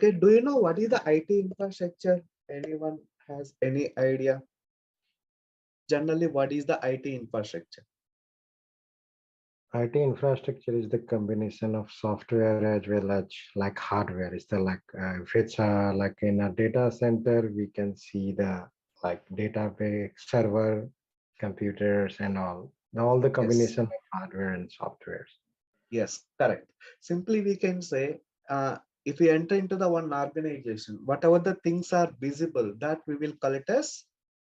Okay, do you know what is the IT infrastructure? Anyone has any idea? Generally, what is the IT infrastructure? IT infrastructure is the combination of software as well as like hardware. It's the like if it's like in a data center, we can see the like database, server, computers, and all the Yes, combination of hardware and softwares. yes, correct. Simply, we can say if we enter into the one organization, whatever the things are visible, that we will call it as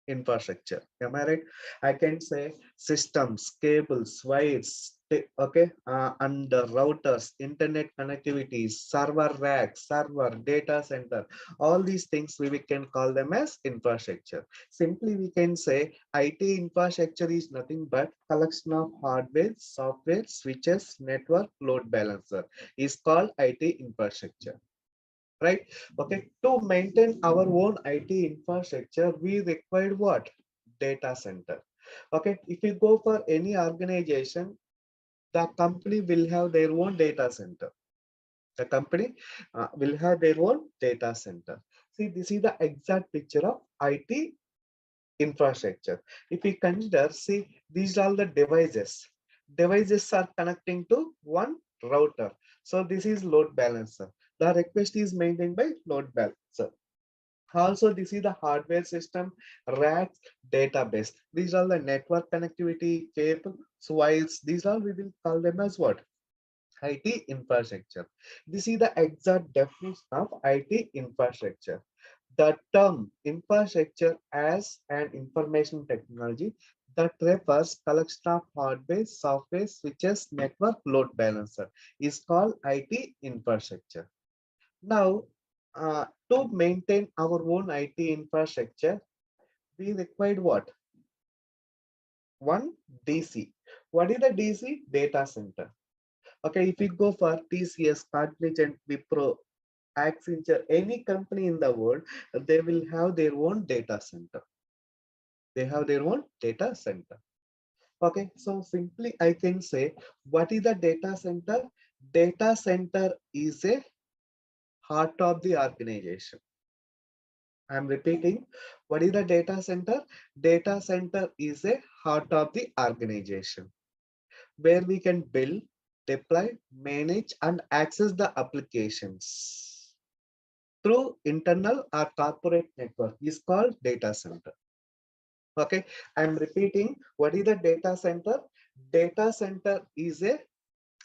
infrastructure. Am I right? I can say systems, cables, wires, okay, and the routers, internet connectivity, server rack, server, data center, all these things we can call them as infrastructure. Simply we can say IT infrastructure is nothing but collection of hardware, software, switches, network, load balancer is called IT infrastructure, right? Okay, to maintain our own IT infrastructure, we require what? Data center. Okay, if you go for any organization, the company will have their own data center. The company will have their own data center. See, this is the exact picture of IT infrastructure. If we consider, see, these are the devices. Devices are connecting to one router. So this is load balancer. The request is maintained by load balancer. Also, this is the hardware system, racks, database. These are the network connectivity, cable, wires. These all we will call them as what? IT infrastructure. This is the exact definition of IT infrastructure. The term infrastructure as an information technology that refers collection of hardware, software, switches, network, load balancer is called IT infrastructure. Now, to maintain our own IT infrastructure, we required what? One DC. What is the DC? Data center. Okay, if we go for TCS, Cognizant, Wipro, Accenture, any company in the world, they will have their own data center. They have their own data center. Okay, so simply I can say, what is the data center? Data center is a heart of the organization. I'm repeating, what is the data center? Data center is a heart of the organization where we can build, deploy, manage, and access the applications through internal or corporate network is called data center. Okay, I'm repeating, what is the data center? Data center is a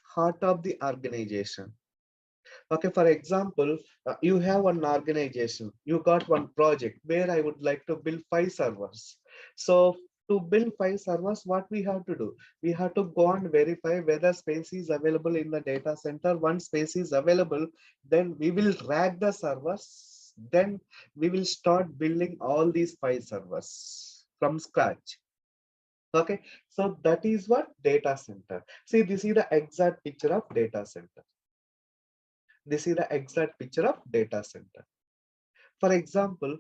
heart of the organization. Okay, for example, you have an organization, you got one project where I would like to build 5 servers. So to build 5 servers, what we have to do? We have to go and verify whether space is available in the data center. Once space is available, then we will rack the servers. Then we will start building all these 5 servers from scratch. Okay, so that is what data center. See, this is the exact picture of data center. This is the exact picture of data center. For example,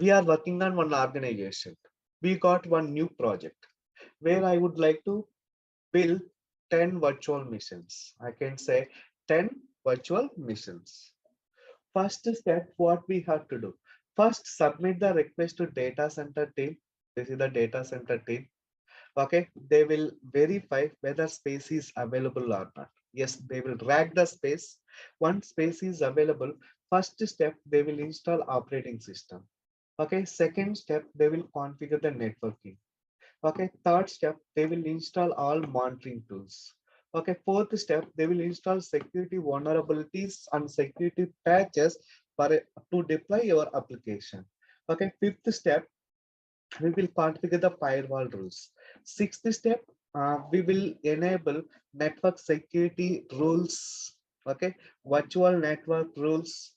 we are working on one organization. We got one new project where I would like to build 10 virtual missions. I can say 10 virtual missions. First step, what we have to do? First, submit the request to data center team. This is the data center team. Okay, they will verify whether space is available or not. Yes, they will rack the space. Once space is available, first step, they will install operating system. Okay, second step, they will configure the networking. Okay, third step, they will install all monitoring tools. Okay, fourth step, they will install security vulnerabilities and security patches to deploy your application. Okay, fifth step, we will configure the firewall rules. Sixth step, we will enable network security rules, okay, virtual network rules,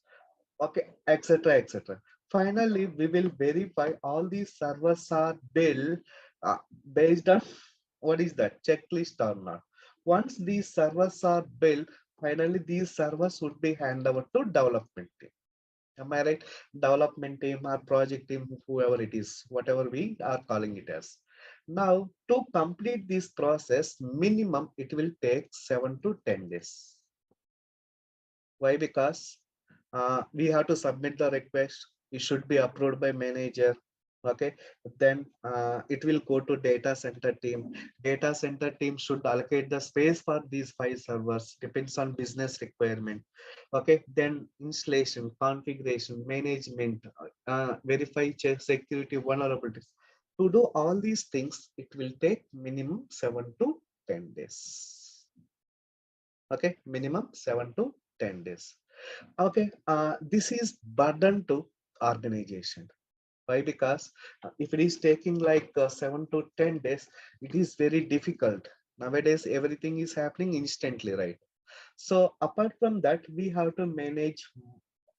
okay, etc., etc. Finally, we will verify all these servers are built uh, based on what is that checklist or not. Once these servers are built, finally these servers would be handed over to development team. Am I right? Development team or project team, whoever it is, whatever we are calling it as. Now, to complete this process, minimum it will take 7 to 10 days. Why? Because We have to submit the request. It should be approved by manager. Okay, then it will go to data center team. Data center team should allocate the space for these 5 servers, depends on business requirement. Okay, then installation, configuration, management, verify, check security, vulnerabilities. To do all these things, it will take minimum 7 to 10 days. Okay, minimum 7 to 10 days. Okay, this is burden to organization. Why? Because if it is taking like 7 to 10 days, it is very difficult. Nowadays everything is happening instantly, right? So apart from that, we have to manage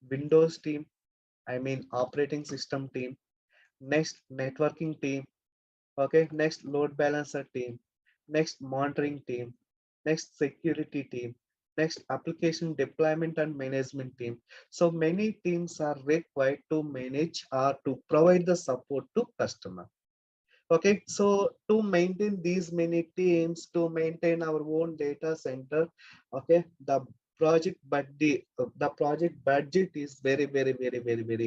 Windows team, I mean operating system team, next networking team. Okay, next load balancer team, next monitoring team, next security team, next application deployment and management team. So many teams are required to manage or to provide the support to customer. Okay, so to maintain these many teams, to maintain our own data center, okay, the project budget is very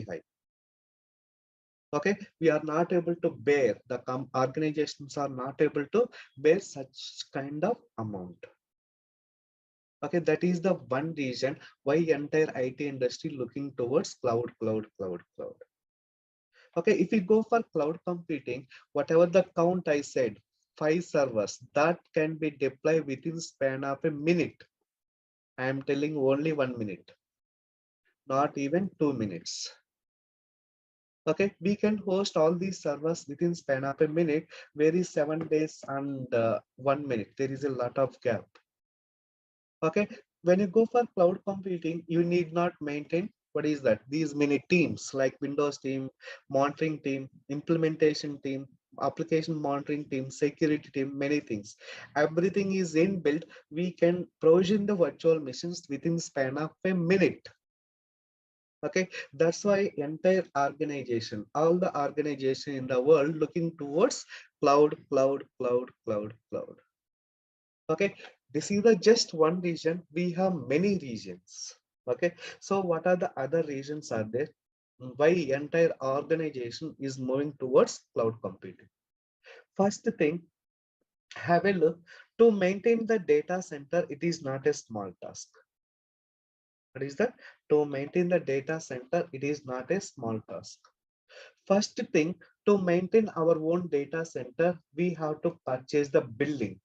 high. Okay, we are not able to bear, the organizations are not able to bear such kind of amount. Okay, that is the one reason why entire IT industry looking towards cloud. Okay, if we go for cloud computing, whatever the count I said, 5 servers that can be deployed within span of a minute. I am telling only 1 minute, not even 2 minutes. Okay, we can host all these servers within span of a minute. Where is 7 days and 1 minute? There is a lot of gap. Okay, when you go for cloud computing, you need not maintain, what is that? These many teams like Windows team, monitoring team, implementation team, application monitoring team, security team, many things. Everything is inbuilt. We can provision the virtual machines within span of a minute. Okay, that's why entire organization, all the organization in the world looking towards cloud. Okay, this is the just one region. We have many regions. Okay, so what are the other regions are there? Why entire organization is moving towards cloud computing? First thing, have a look. To maintain the data center, it is not a small task. What is that? To maintain the data center, it is not a small task. First thing, to maintain our own data center, we have to purchase the building.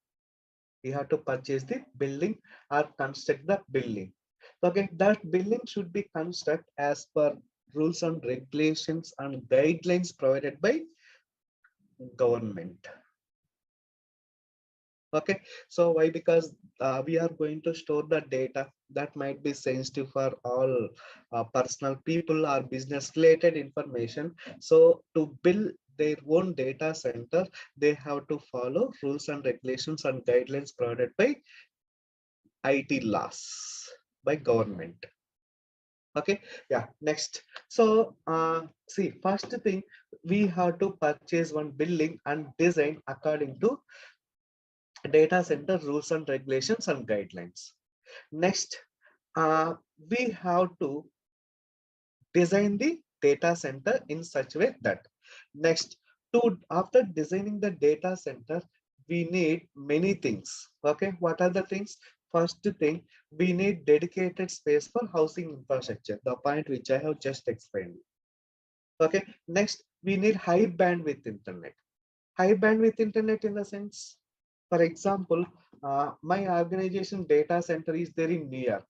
We have to purchase the building or construct the building. Okay, that building should be constructed as per rules and regulations and guidelines provided by government. Okay, so why? Because we are going to store the data that might be sensitive for all personal people or business related information. So to build their own data center, they have to follow rules and regulations and guidelines provided by IT laws, by government. Okay, yeah, next. So see, first thing, we have to purchase one building and design according to data center rules and regulations and guidelines. Next, we have to design the data center in such a way that, next, to after designing the data center, we need many things. Okay, what are the things? First thing, we need dedicated space for housing infrastructure, the point which I have just explained. Okay, next, we need high bandwidth internet. High bandwidth internet in the sense, for example, my organization data center is there in New York.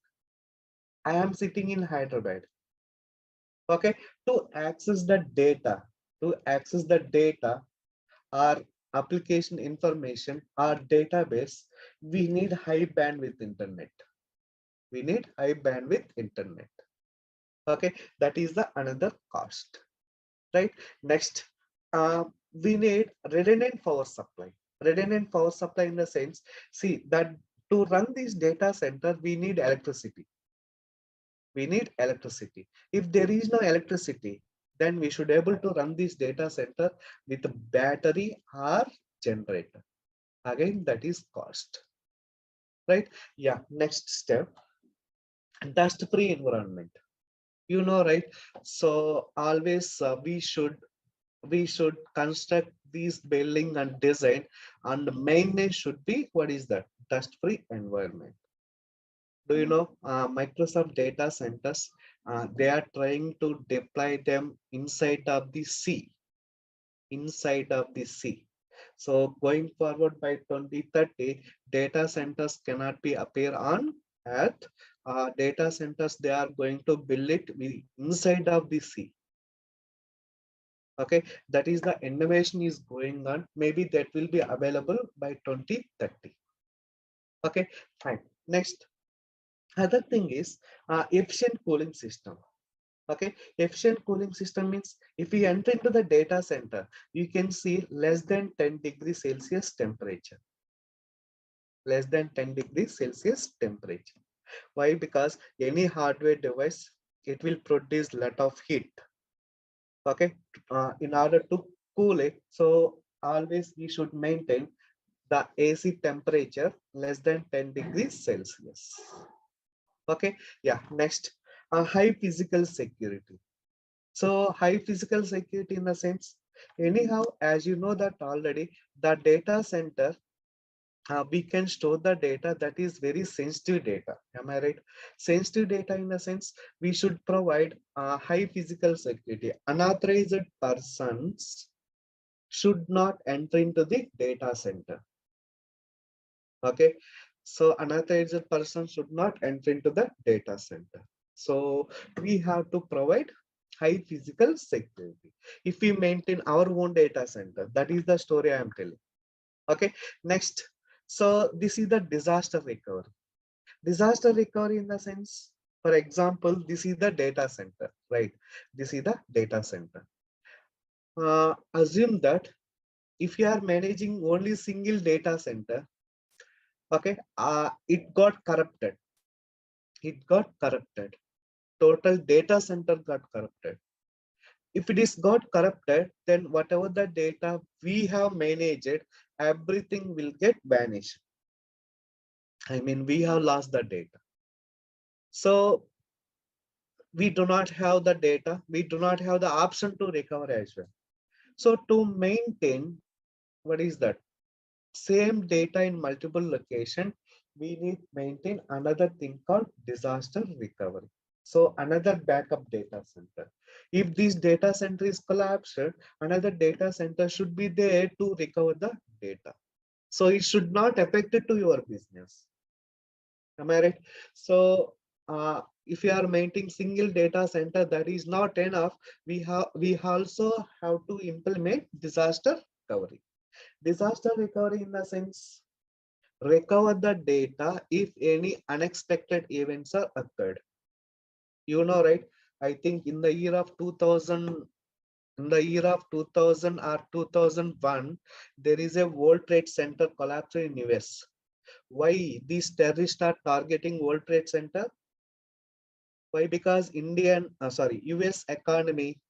I am sitting in Hyderabad. Okay, to access the data, to access the data, our application information, our database, we need high bandwidth internet. We need high bandwidth internet. Okay, that is the another cost, right? Next, we need redundant power supply. Redundant power supply in the sense, see that to run this data center, we need electricity. We need electricity. If there is no electricity, then we should able to run this data center with a battery or generator. Again, that is cost, right? Yeah, next step, dust free environment. you know, right? So always we should construct these building and design, and the main name should be, what is that, dust free environment. Do you know Microsoft data centers, they are trying to deploy them inside of the sea. So going forward by 2030, data centers cannot be appear on earth. Data centers, they are going to build it inside of the sea. Okay, that is the innovation is going on. Maybe that will be available by 2030. Okay, fine. Next, other thing is efficient cooling system. Okay, efficient cooling system means if we enter into the data center, you can see less than 10 degrees Celsius temperature, less than 10 degrees Celsius temperature. Why? Because any hardware device, it will produce lot of heat. Okay, in order to cool it, so always we should maintain the AC temperature less than 10 degrees Celsius. Okay, yeah, next, high physical security. So high physical security in the sense, anyhow, as you know that already, the data center, we can store the data that is very sensitive data. Am I right? Sensitive data in the sense, we should provide high physical security. Unauthorized persons should not enter into the data center. Okay, so unauthorized person should not enter into the data center. So we have to provide high physical security if we maintain our own data center. That is the story I am telling. Okay, next, so this is the disaster recovery. Disaster recovery in the sense, for example, this is the data center, right? This is the data center. Assume that if you are managing only single data center, okay, it got corrupted. It got corrupted. Total data center got corrupted. If it is got corrupted, then whatever the data we have managed, everything will get vanished. I mean, we have lost the data. So we do not have the data. We do not have the option to recover as well. So to maintain, what is that? Same data in multiple location, we need maintain another thing called disaster recovery. So another backup data center. If this data center is collapsed, another data center should be there to recover the data. So it should not affect it to your business. Am I right? So if you are maintaining single data center, that is not enough. We also have to implement disaster recovery. Disaster recovery in the sense, recover the data if any unexpected events are occurred. You know, right? I think in the year of 2000, in the year of 2000 or 2001, there is a World Trade Center collapse in US. Why these terrorists are targeting World Trade Center? Why? Because US economy,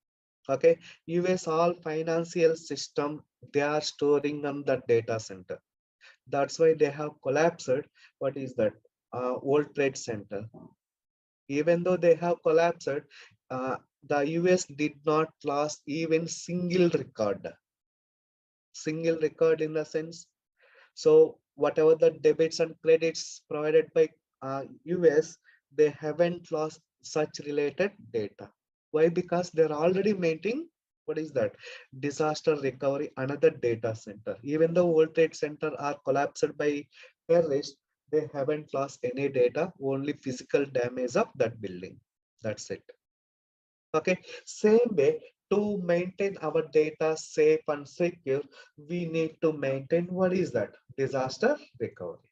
okay, US all financial system, they are storing on the data center. That's why they have collapsed. What is that? World Trade Center. Even though they have collapsed, the US did not lose even single record. Single record in the sense. So whatever the debits and credits provided by US, they haven't lost such related data. Why? Because they're already maintaining, what is that? Disaster recovery, another data center. Even though World Trade Center are collapsed by terrorists, they haven't lost any data, only physical damage of that building. That's it. Okay, same way, to maintain our data safe and secure, we need to maintain, what is that, disaster recovery.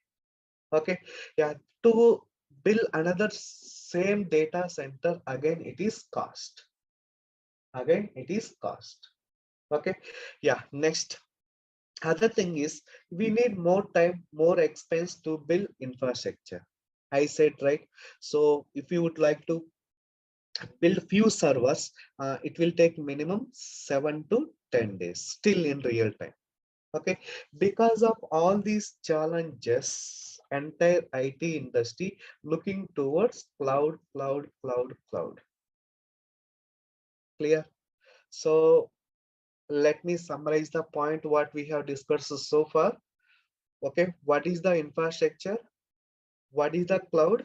Okay, yeah, to build another same data center, again it is cost. Again it is cost. Okay, yeah, next, other thing is, we need more time, more expense to build infrastructure. I said, right? So if you would like to build few servers, it will take minimum 7 to 10 days still in real time. Okay, because of all these challenges, entire IT industry looking towards cloud, cloud, cloud, cloud. Clear? So let me summarize the point what we have discussed so far. Okay, what is the infrastructure? What is the cloud?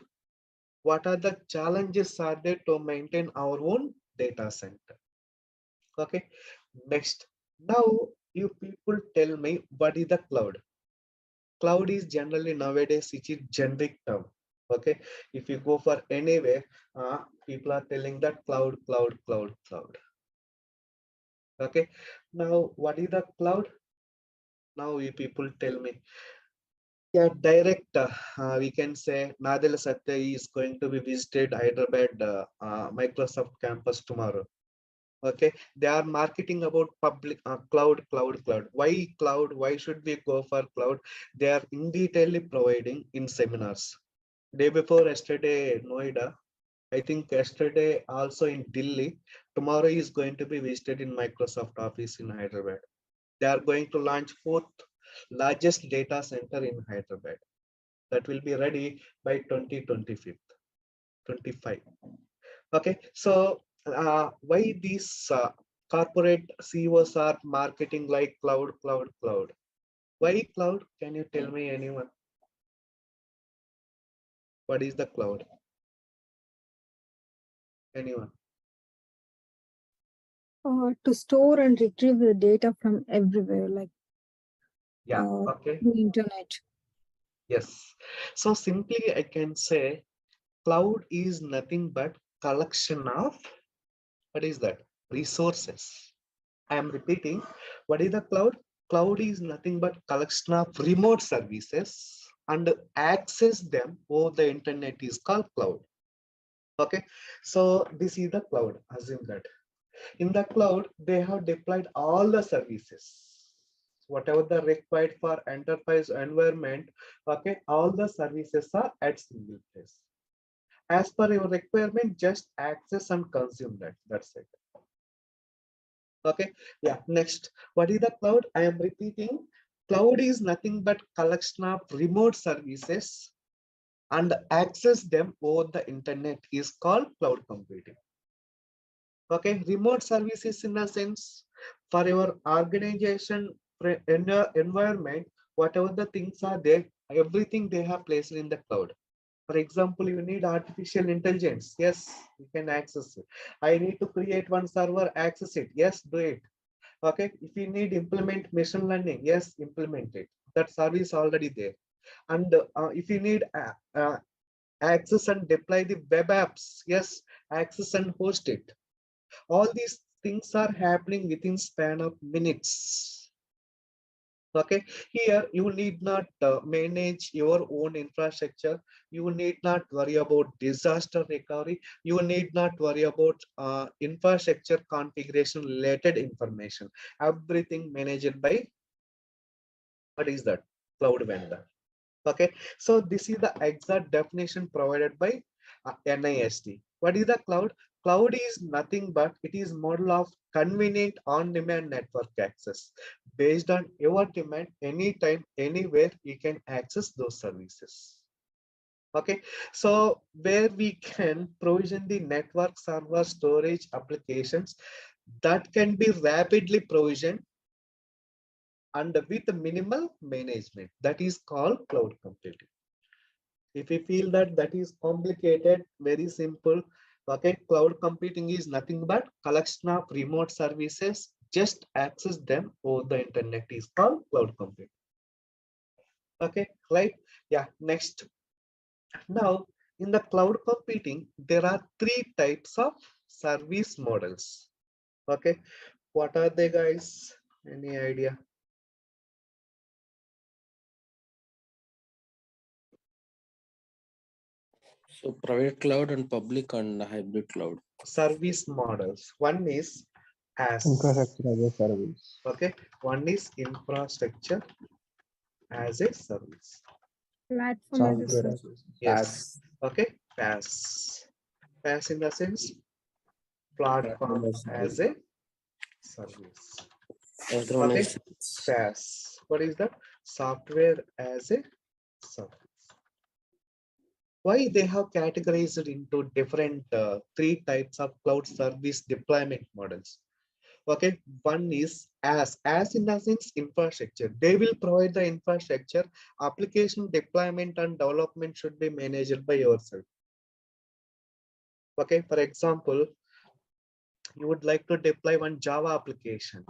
What are the challenges are there to maintain our own data center? Okay, next. Now you people tell me what is the cloud? Cloud is generally nowadays it is generic term. Okay, if you go for anywhere, people are telling that cloud, cloud, cloud, cloud. Okay, now what is the cloud? Now you people tell me. Yeah, direct. We can say Nadella Satya is going to be visited Hyderabad Microsoft campus tomorrow. Okay, they are marketing about public cloud, cloud, cloud. Why cloud? Why should we go for cloud? They are in detail providing in seminars. Day before yesterday, Noida. I think yesterday also in Delhi. Tomorrow is going to be visited in Microsoft office in Hyderabad. They are going to launch fourth largest data center in Hyderabad. That will be ready by 2025. 25. Okay, so why these corporate CEOs are marketing like cloud, cloud, cloud? Why cloud? Can you tell me anyone? What is the cloud? Anyone? To store and retrieve the data from everywhere, like Yeah, okay. the internet. Yes. So simply I can say cloud is nothing but collection of, what is that? Resources. I am repeating, what is the cloud? Cloud is nothing but collection of remote services and access them over the internet is called cloud. Okay, so this is the cloud. Assume that in the cloud they have deployed all the services, whatever the required for enterprise environment. Okay, all the services are at single place. As per your requirement, just access and consume that. That's it. Okay, yeah, next. What is the cloud? I am repeating. Cloud is nothing but collection of remote services and access them over the internet is called cloud computing. Okay, remote services in a sense for your organization in your environment, whatever the things are there, everything they have placed in the cloud. For example, you need artificial intelligence. Yes, you can access it. I need to create one server, access it. Yes, do it. Okay, if you need implement machine learning, yes, implement it. That service already there. And if you need access and deploy the web apps, yes, access and host it. All these things are happening within span of minutes. Okay, here you need not manage your own infrastructure. You need not worry about disaster recovery. You need not worry about infrastructure configuration related information. Everything managed by, what is that? Cloud vendor. Okay, so this is the exact definition provided by NIST. What is the cloud? Cloud is nothing but it is model of convenient on-demand network access. Based on your demand, anytime, anywhere, you can access those services. Okay, so where we can provision the network server storage applications that can be rapidly provisioned and with minimal management. That is called cloud computing. If we feel that that is complicated, very simple. Okay, cloud computing is nothing but collection of remote services. Just access them over the internet is called cloud computing. Okay, right? Yeah, next. Now, in the cloud computing, there are three types of service models. Okay, what are they, guys? Any idea? So private cloud and public and hybrid cloud. Service models. One is as, Infrastructure as a service. okay, one is infrastructure as a service. Platform as a Software service. as a service. Yes. Okay. PaaS. PaaS in the sense platform as a service. Okay. PaaS. What is that? Software as a service. Why they have categorized into different three types of cloud service deployment models. Okay, one is as in the sense infrastructure. They will provide the infrastructure. Application deployment and development should be managed by yourself. Okay, for example, you would like to deploy one Java application.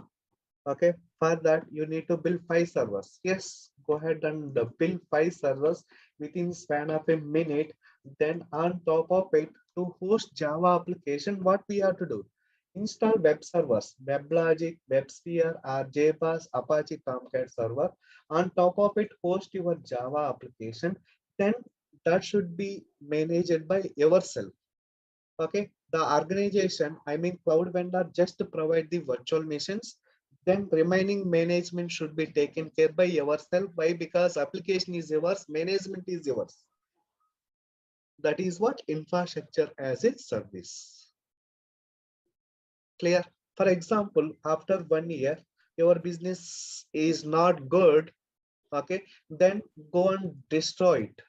Okay, for that you need to build 5 servers. Yes, go ahead and build 5 servers within span of a minute. Then on top of it, to host Java application, what we have to do? Install web servers, WebLogic, WebSphere, or JBoss, Apache Tomcat server. On top of it, host your Java application. Then that should be managed by yourself. Okay, the organization, I mean cloud vendor, just to provide the virtual machines, then remaining management should be taken care by yourself. Why? Because application is yours, management is yours. That is what infrastructure as a service. Clear? For example, after 1 year your business is not good, okay, then go and destroy it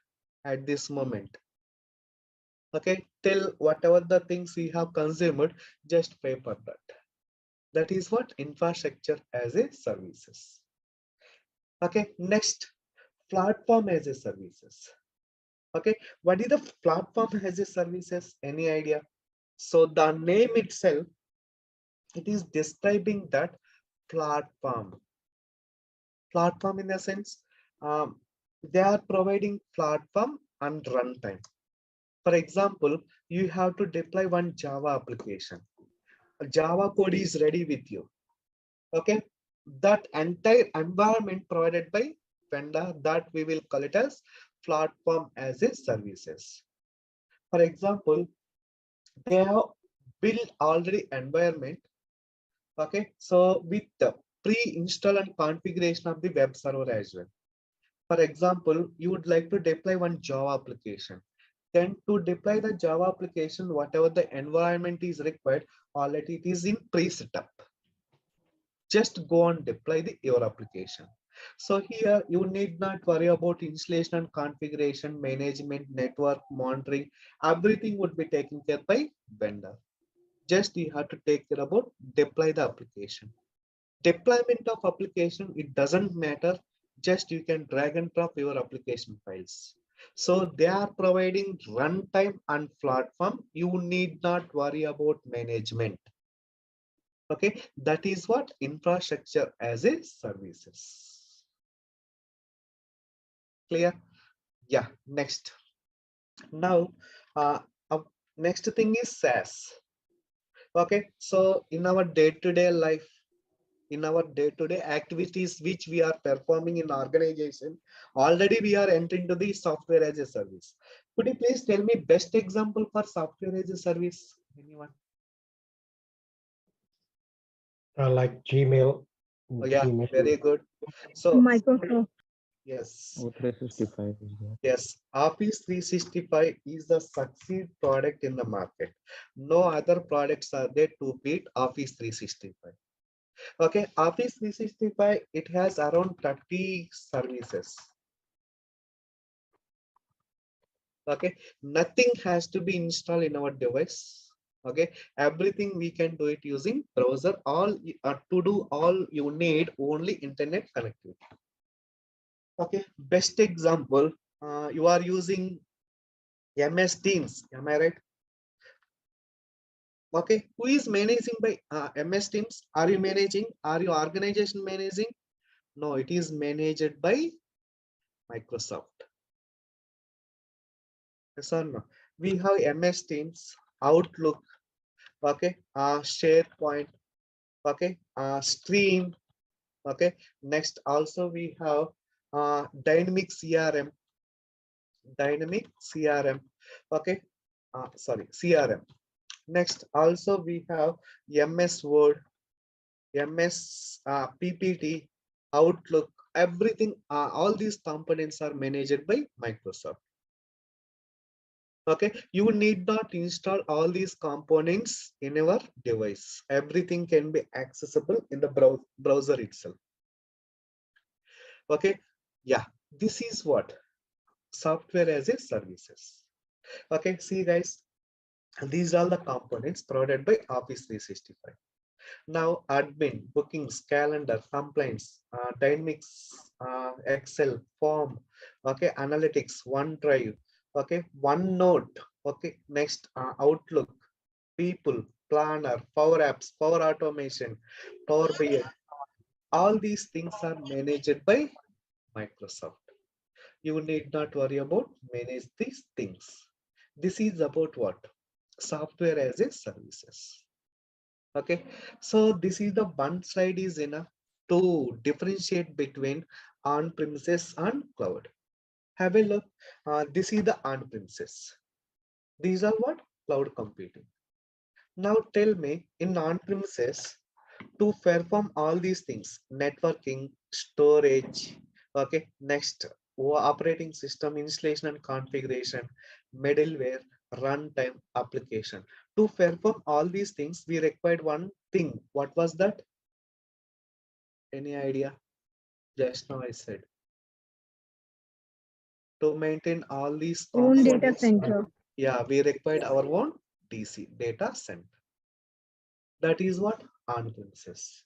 at this moment. Okay, till whatever the things we have consumed, just pay for that. That is what infrastructure as a services. Okay, next, platform as a services. Okay, what is the platform as a services? Any idea? So the name itself, it is describing that platform. Platform in the sense, they are providing platform and runtime. For example, you have to deploy one Java application. Java code is ready with you. Okay, that entire environment provided by vendor, that we will call it as platform as a services. For example, they have built already environment. Okay, so with the pre-install and configuration of the web server as well. For example, you would like to deploy one Java application. Then to deploy the Java application, whatever the environment is required, already it is in pre-setup. Just go and deploy your application. So here you need not worry about installation and configuration, management, network monitoring. Everything would be taken care by vendor. Just you have to take care about deploy the application. Deployment of application, it doesn't matter. Just you can drag and drop your application files. So they are providing runtime and platform. You need not worry about management. Okay, that is what infrastructure as a services. Clear? Yeah, next. Now, uh, next thing is SaaS. Okay, so in our day-to-day life, in our day-to-day activities which we are performing in organization, already we are entering to the software as a service. Could you please tell me best example for software as a service? Anyone? Like Gmail. Oh, yeah, Gmail. very good. So Microsoft. yes. O365 is there. Yes, Office 365 is the succeed product in the market. No other products are there to beat Office 365. Okay, Office 365, it has around 30 services. Okay, nothing has to be installed in our device. Okay, everything we can do it using browser. All to do all you need only internet connectivity. Okay, best example, you are using MS Teams, am I right? Okay, who is managing by MS Teams? Are you managing? Are your organization managing? No, it is managed by Microsoft. Yes or no? We have MS Teams, Outlook, okay, SharePoint, okay, Stream, okay. Next, also we have Dynamic CRM, Dynamic CRM, okay, sorry, CRM. Next, also we have MS Word, MS PPT, Outlook, everything, all these components are managed by Microsoft. Okay, you need not install all these components in your device. Everything can be accessible in the browser itself. Okay, yeah, this is what software as a services. Okay, see guys, these are the components provided by Office 365. Now, admin, bookings, calendar, complaints, dynamics, Excel, form, okay, analytics, OneDrive, okay, OneNote, okay, next, Outlook, people, planner, Power Apps, Power Automation, Power BI. All these things are managed by Microsoft. You need not worry about manage these things. This is about what? Software as a services. Okay, so this is the one slide is enough to differentiate between on-premises and cloud. Have a look. This is the on-premises. These are what? Cloud computing. Now tell me, in on-premises, to perform all these things, networking, storage, okay, next, operating system installation and configuration, middleware, runtime, application. To perform all these things, we required one thing. What was that? Any idea? Just now I said, to maintain all these Own data components, center. yeah, we required our own DC, data center. That is what? On-premises.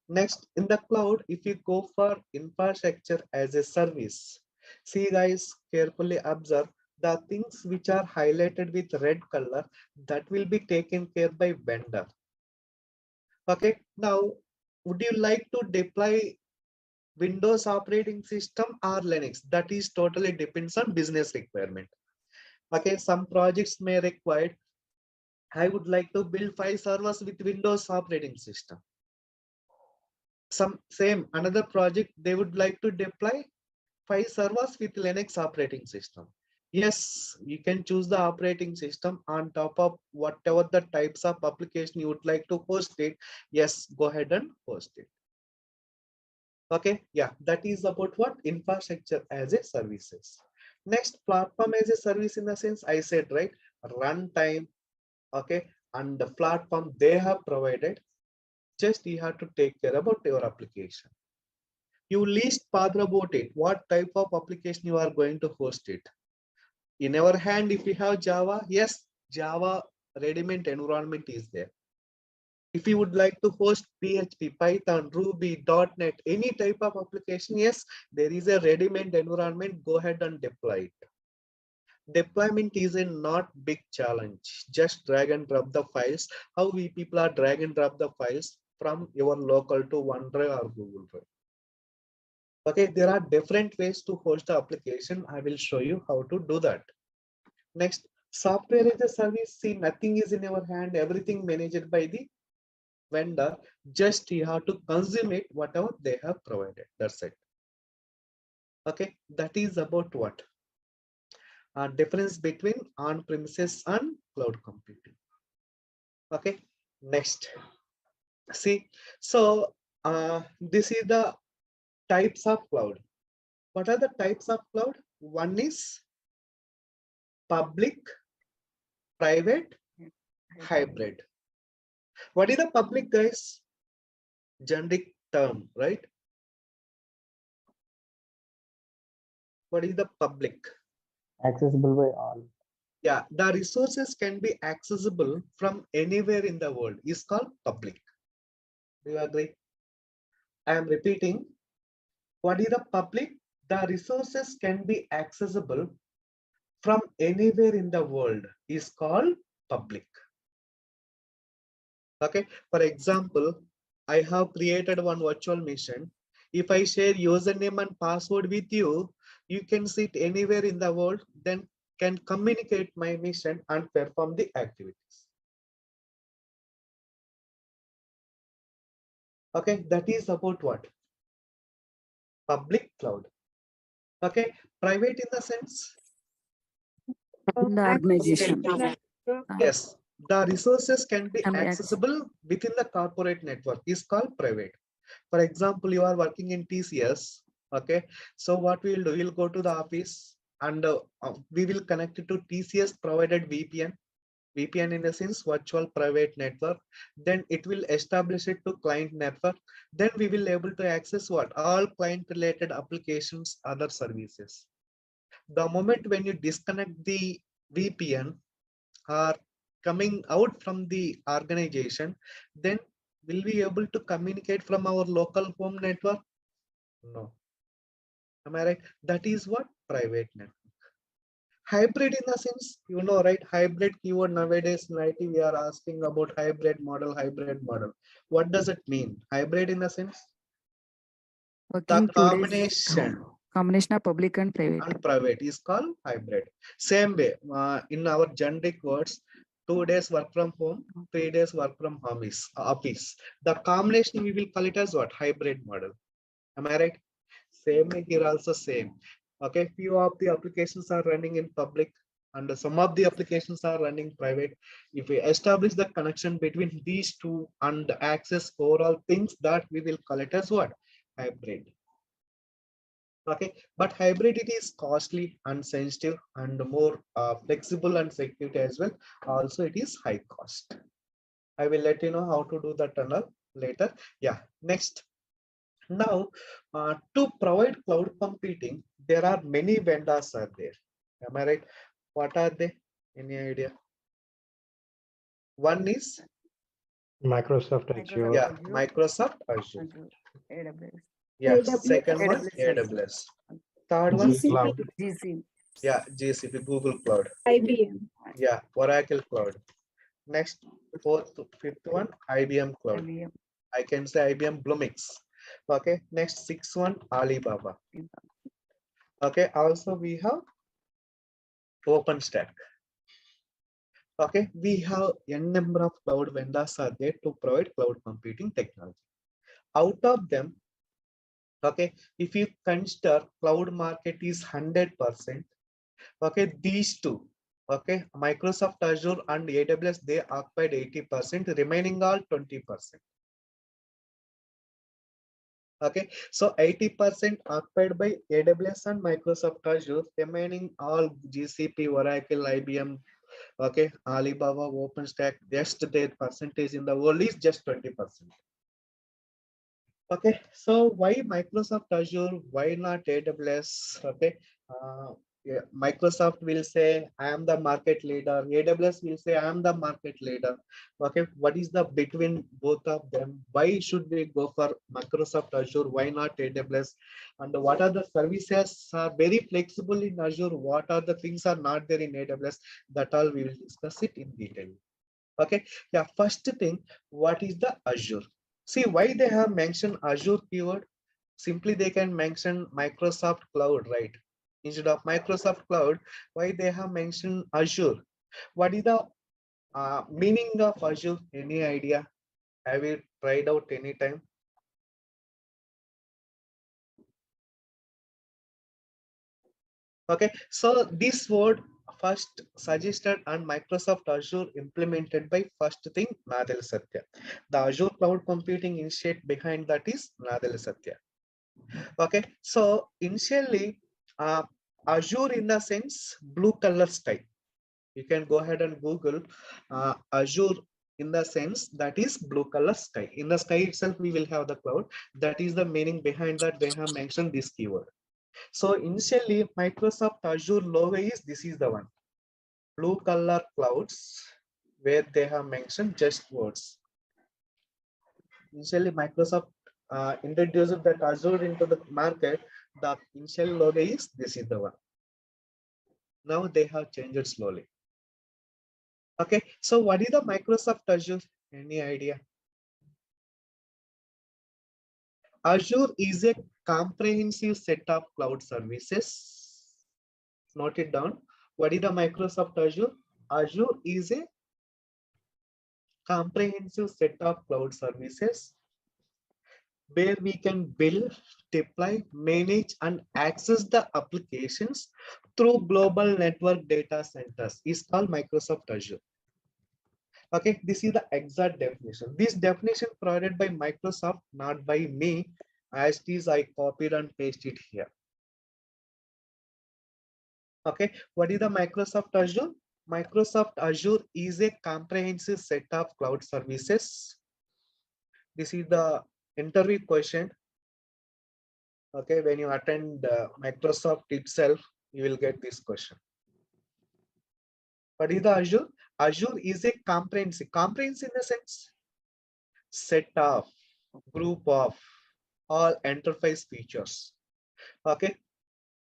Next, in the cloud, if you go for infrastructure as a service, see guys, carefully observe the things which are highlighted with red color that will be taken care by vendor. Okay, now would you like to deploy Windows operating system or Linux? That is totally depends on business requirement. Okay, some projects may require, I would like to build 5 servers with Windows operating system. Some same another project they would like to deploy 5 servers with Linux operating system. Yes, you can choose the operating system on top of whatever the types of application you would like to host it. Yes, go ahead and host it. Okay, yeah, that is about what? Infrastructure as a services. Next, platform as a service, in the sense I said, right? Runtime, okay, and the platform they have provided. Just you have to take care about your application. You least bother about it, what type of application you are going to host it. In our hand, if we have Java, yes, Java ready-made environment is there. If you would like to host PHP, Python, Ruby, .NET, any type of application, yes, there is a ready-made environment. Go ahead and deploy it. Deployment is a not big challenge. Just drag and drop the files. How we people are drag and drop the files from your local to OneDrive or Google Drive. Okay, there are different ways to host the application. I will show you how to do that. Next, software as a service. See, nothing is in your hand. Everything managed by the vendor. Just you have to consume it, whatever they have provided. That's it. Okay, that is about what? Difference between on-premises and cloud computing. Okay, next. See, so this is the types of cloud. What are the types of cloud? One is public, private, hybrid. What is the public, guys? Generic term, right? What is the public? Accessible by all. Yeah, the resources can be accessible from anywhere in the world is called public. Do you agree? I am repeating. What is the public? The resources can be accessible from anywhere in the world is called public. Okay, for example, I have created one virtual machine. If I share username and password with you, you can sit anywhere in the world, then can communicate my mission and perform the activities. Okay, that is about what? Public cloud. Okay, private in the sense, The organization. yes, the resources can be Can be accessible within the corporate network is called private. For example, you are working in TCS. Okay, so what we will do, we'll go to the office and we will connect it to TCS provided VPN. VPN in the sense virtual private network. Then it will establish it to client network. Then we will able to access what? All client related applications, other services. The moment when you disconnect the VPN are coming out from the organization, then will we able to communicate from our local home network? No. Am I right? That is what private network. Hybrid in the sense, you know, right? Hybrid keyword nowadays, in IT, we are asking about hybrid model, hybrid model. What does it mean? Hybrid in the sense, the Working 2 days combination combination of public and private. and private is called hybrid. Same way, in our generic words, 2 days work from home, 3 days work from home is office. The combination we will call it as what? Hybrid model. Am I right? Same way here also same. Okay, few of the applications are running in public and some of the applications are running private. If we establish the connection between these two and access overall things, that we will call it as what? Hybrid. Okay, but hybrid it is costly and sensitive and more flexible and security as well. Also, it is high cost. I will let you know how to do the tunnel later. Yeah, next. Now, to provide cloud computing, there are many vendors are there. Am I right? What are they? Any idea? One is, Microsoft Azure. yeah, Microsoft Azure. AWS. Yeah, AWS. second one, AWS. AWS. Third one, Google GCP, Cloud. GC. yeah, GCP, Google Cloud. IBM. Yeah, Oracle Cloud. Next, fourth, fifth one, IBM Cloud. IBM. I can say IBM Bluemix. Okay, next sixth one, Alibaba. Okay, also we have OpenStack. Okay, we have n number of cloud vendors are there to provide cloud computing technology. Out of them, okay, if you consider cloud market is 100%, okay, these two, okay, Microsoft Azure and AWS, they occupied 80%, remaining all 20%. Okay, so 80% occupied by AWS and Microsoft Azure, remaining all GCP, Oracle, IBM, okay, Alibaba, OpenStack, just their percentage in the world is just 20%. Okay, so why Microsoft Azure? Why not AWS? Okay, yeah, Microsoft will say I am the market leader. AWS will say I am the market leader. Okay, what is the between both of them? Why should we go for Microsoft Azure? Why not AWS? And what are the services are very flexible in Azure? What are the things are not there in AWS? That all we will discuss it in detail. Okay, yeah, first thing, what is the Azure? See why they have mentioned Azure keyword. Simply they can mention Microsoft Cloud, right? Instead of Microsoft Cloud, why they have mentioned Azure? What is the meaning of Azure? Any idea? Have you tried out any time? Okay, so this word first suggested and Microsoft Azure implemented by first thing Nadal Satya. The Azure Cloud Computing Initiate behind that is Nadal Satya. Okay, so initially Azure in the sense blue color sky. You can go ahead and Google Azure in the sense that is blue color sky. In the sky itself, we will have the cloud. That is the meaning behind that they have mentioned this keyword. So initially, Microsoft Azure logo is this is the one, blue color clouds, where they have mentioned just words. Initially, Microsoft introduced that Azure into the market. The initial logo is this is the one. Now they have changed it slowly. Okay, so what is the Microsoft Azure? Any idea? Azure is a comprehensive set of cloud services. Note it down. What is the Microsoft Azure? Azure is a comprehensive set of cloud services where we can build, deploy, manage, and access the applications through global network data centers. Is called Microsoft Azure. Okay, this is the exact definition. This definition provided by Microsoft, not by me. As it is, I copied and pasted it here. Okay, what is the Microsoft Azure? Microsoft Azure is a comprehensive set of cloud services. This is the interview question. Okay, when you attend Microsoft itself, you will get this question. What is the Azure? Azure is a comprehensive in the sense set of group of all enterprise features. Okay,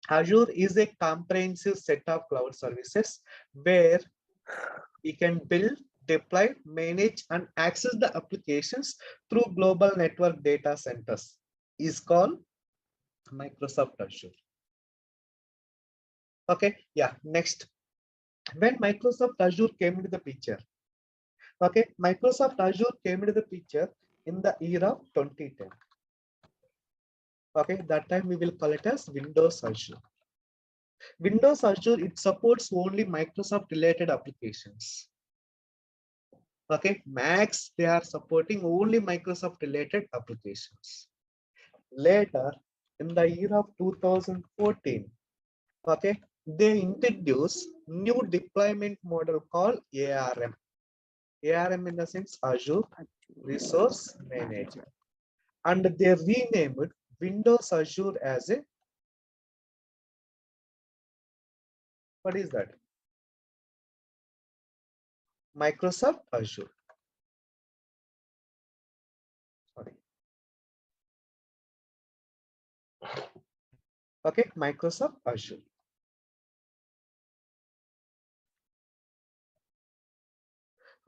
Azure is a comprehensive set of cloud services where we can build, deploy, manage, and access the applications through global network data centers. Is called Microsoft Azure. Okay, yeah. Next, when Microsoft Azure came into the picture, okay, Microsoft Azure came into the picture in the year of 2010. Okay, that time we will call it as Windows Azure. Windows Azure, it supports only Microsoft related applications. Okay, Macs, they are supporting only Microsoft related applications. Later, in the year of 2014, okay, they introduced new deployment model called ARM. ARM in the sense Azure Resource Manager. And they renamed Windows Azure as a, what is that? Microsoft Azure. Sorry. Okay, Microsoft Azure.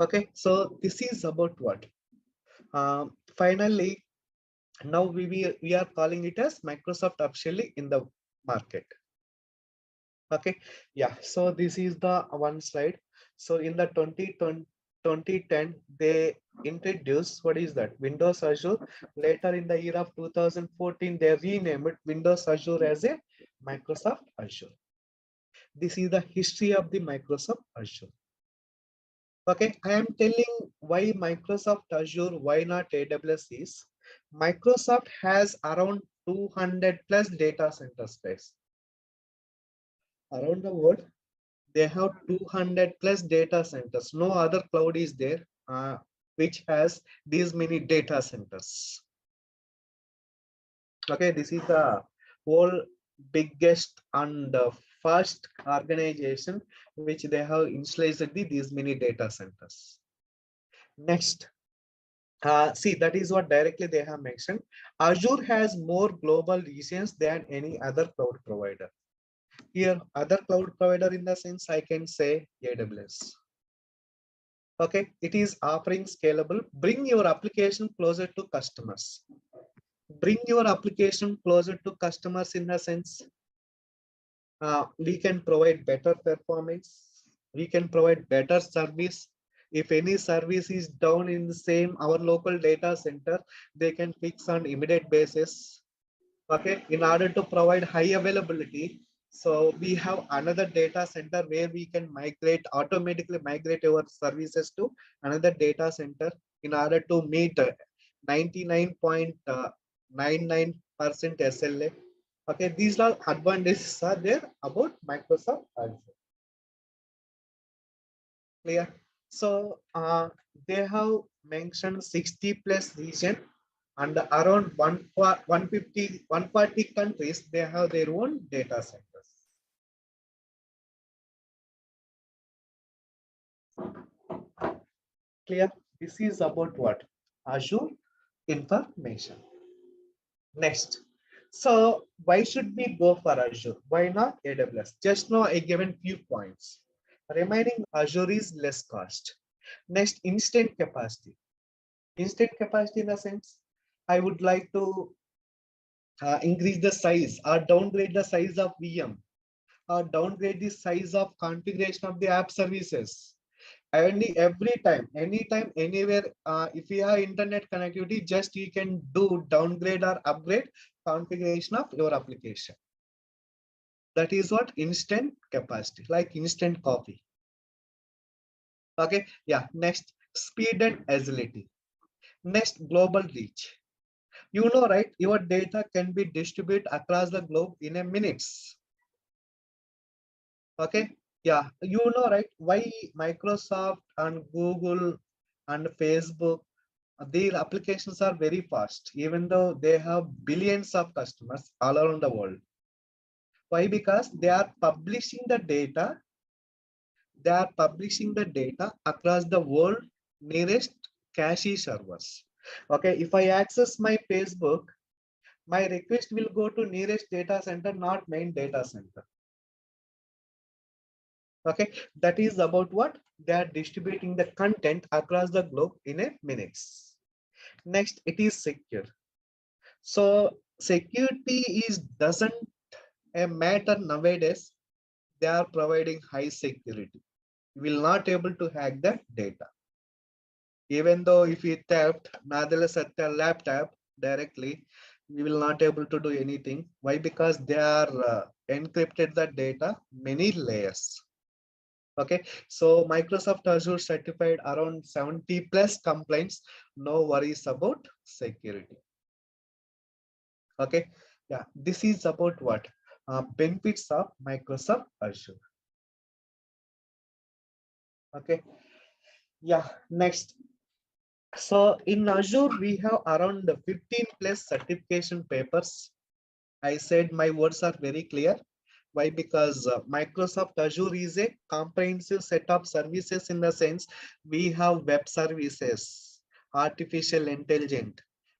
Okay, so this is about what? Finally, now we are calling it as Microsoft officially in the market. Okay, yeah, so this is the one slide. So in the 2010, they introduced, what is that? Windows Azure. Later in the year of 2014, they renamed it Windows Azure as a Microsoft Azure. This is the history of the Microsoft Azure. Okay, I am telling why Microsoft Azure, why not AWS is Microsoft has around 200 plus data centers, guys. Around the world, they have 200 plus data centers. No other cloud is there which has these many data centers. Okay, this is the whole biggest and first organization which they have installed these many data centers. Next, see, that is what directly they have mentioned. Azure has more global regions than any other cloud provider. Here, other cloud provider in the sense I can say AWS. Okay, it is offering scalable. Bring your application closer to customers. Bring your application closer to customers in the sense we can provide better performance. We can provide better service. If any service is down in the same our local data center, they can fix on immediate basis. Okay, in order to provide high availability, so we have another data center where we can automatically migrate our services to another data center in order to meet 99.99% SLA. Okay, these are advantages are there about Microsoft Azure. Clear? So they have mentioned 60 plus region and around 140 countries, they have their own data centers. Clear? This is about what? Azure information. Next. So why should we go for Azure? Why not AWS? Just now I given few points. Remaining Azure is less cost. Next, instant capacity. Instant capacity in the sense, I would like to increase the size or downgrade the size of VM or downgrade the size of configuration of the app services. Every time, anytime, anywhere, if you have internet connectivity, just you can do downgrade or upgrade configuration of your application. That is what instant capacity, like instant coffee. Okay, yeah. Next, speed and agility. Next, global reach. You know, right? Your data can be distributed across the globe in a minutes. Okay, yeah, you know, right? Why Microsoft and Google and Facebook, their applications are very fast, even though they have billions of customers all around the world. Why? Because they are publishing the data. they are publishing the data across the world nearest cache servers. Okay, if I access my Facebook, my request will go to nearest data center, not main data center. Okay, that is about what they are distributing the content across the globe in a minutes. Next, it is secure. So security is doesn't a matter nowadays. They are providing high security. You will not able to hack the data. Even though if we tapped Nadala at the laptop directly, we will not able to do anything. Why? Because they are encrypted the data many layers. Okay, so Microsoft Azure certified around 70 plus complaints. No worries about security. Okay, yeah, this is about what benefits of Microsoft Azure. Okay, yeah, next. So in Azure, we have around 15 plus certification papers. I said my words are very clear. Why? Because Microsoft Azure is a comprehensive set of services in the sense we have web services, artificial intelligence,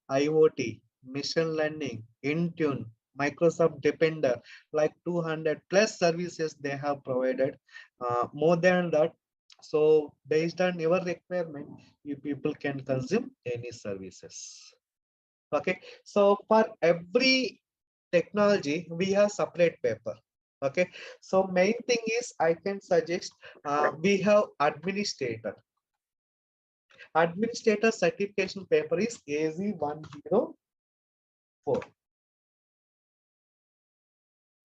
IoT, machine learning, Intune, Microsoft Depender, like 200 plus services they have provided. More than that, so based on your requirement, you people can consume any services. Okay, so for every technology we have separate paper. Okay, so main thing is I can suggest we have administrator certification paper is AZ104.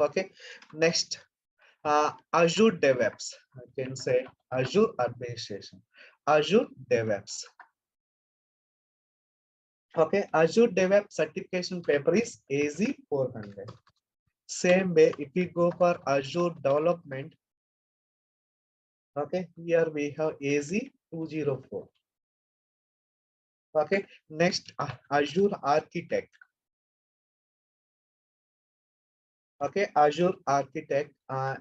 Okay, next Azure DevOps. I can say Azure administration, Azure DevOps. Okay, Azure DevOps certification paper is AZ400. Same way, if we go for Azure development, okay, here we have AZ204. Okay, next Azure Architect. Okay, Azure Architect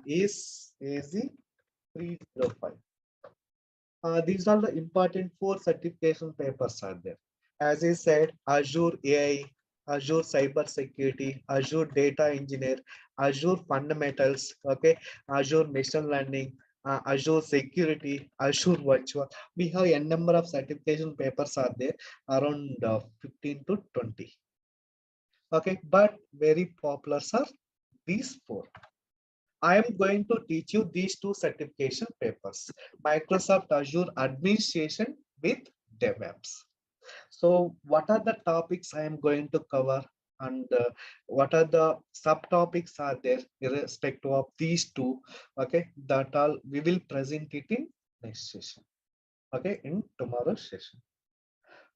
is AZ305. These are the important 4 certification papers are there. As I said, Azure AI, Azure Cyber Security, Azure Data Engineer, Azure Fundamentals, okay, Azure Machine Learning, Azure Security, Azure Virtual. We have a number of certification papers are there, around 15 to 20. Okay, but very popular are these 4. I am going to teach you these 2 certification papers, Microsoft Azure Administration with DevOps. So what are the topics I am going to cover, and what are the subtopics are there irrespective of these 2? Okay, that all we will present it in next session. Okay, in tomorrow's session.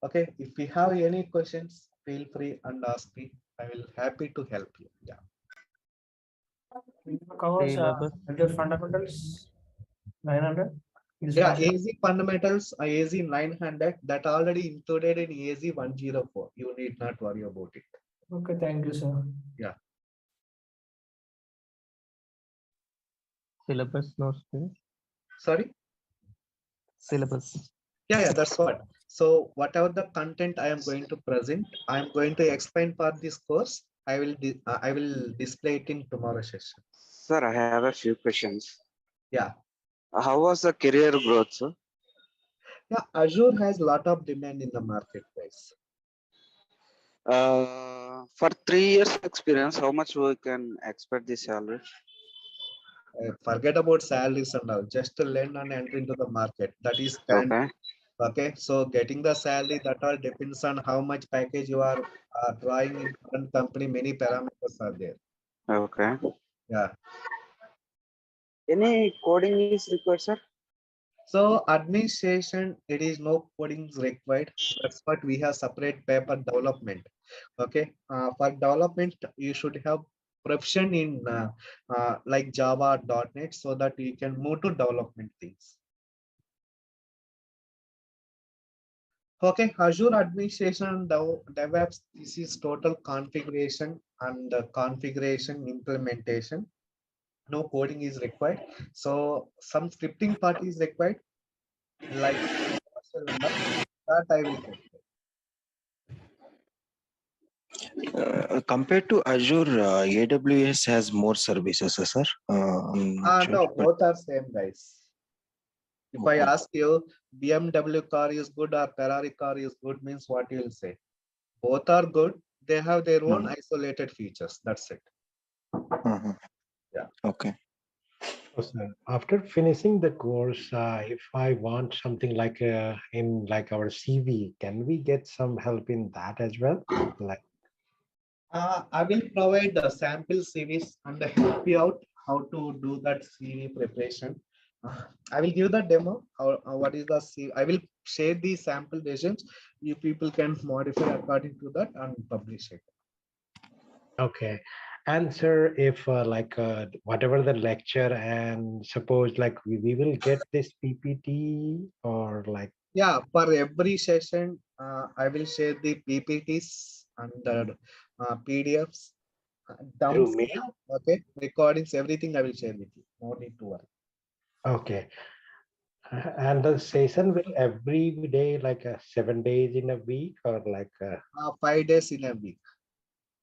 Okay, if we have any questions, feel free and ask me. I will happy to help you. Yeah. Covers Syllabus. Azure fundamentals 900. Is Yeah, mentioned. AZ fundamentals, AZ 900 that already included in AZ 104. You need not worry about it. Okay, thank you, sir. Yeah. Syllabus notes. Sorry. Syllabus. Yeah, that's what. So whatever the content I am going to present, I am going to explain for this course. I will display it in tomorrow's session. Sir, I have a few questions. Yeah. How was the career growth, sir? Yeah, Azure has a lot of demand in the marketplace. For 3 years experience, how much we can expect the salary? Forget about salaries and all. Just to learn and enter into the market. That is standard. Okay. Okay, so getting the salary, that all depends on how much package you are drawing in current company. Many parameters are there. Okay. Yeah. Any coding is required, sir? So administration, it is no coding required. That's what we have separate paper development. Okay, for development, you should have proficiency in like Java, .NET, so that you can move to development things. Okay, Azure administration and DevOps, this is total configuration and configuration implementation. no coding is required. So some scripting part is required, like that I will take. Compared to Azure, AWS has more services, sir. I'm not sure. No, But both are same, guys. If I ask you BMW car is good or Ferrari car is good, means what you will say? Both are good. They have their own isolated features. That's it. Yeah. Okay. So, sir, after finishing the course, if I want something like in like our CV, can we get some help in that as well? Like, I will provide the sample series and help you out how to do that CV preparation. I will give the demo. What is the CV? I will share the sample versions. You people can modify according to that and publish it. okay. And sir, if like whatever the lecture, and suppose like we will get this PPT or like. Yeah, for every session, I will share the PPTs and the PDFs, dumps, Through mail? okay, recordings, everything I will share with you. No need to worry. Okay. And the session will every day, like 7 days in a week, or like 5 days in a week.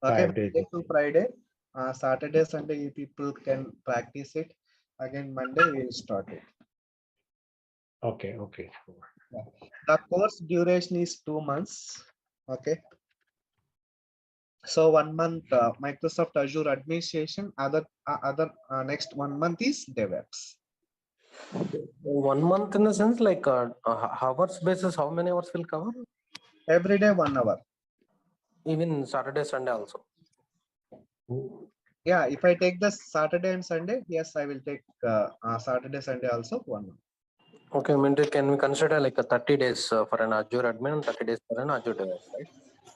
Okay, 5 days? Monday to Friday. Saturday, Sunday, you people can practice it. Again, Monday we will start it. Okay, okay. Yeah. The course duration is 2 months. Okay. So 1 month Microsoft Azure administration. Next 1 month is DevOps. 1 month in the sense like hours basis, how many hours will cover? Every day 1 hour. Even Saturday, Sunday also. Yeah, if I take the Saturday and Sunday, yes, I will take Saturday, Sunday also 1 hour. Okay, can we consider like a 30 days for an Azure admin and 30 days for an Azure developer, right?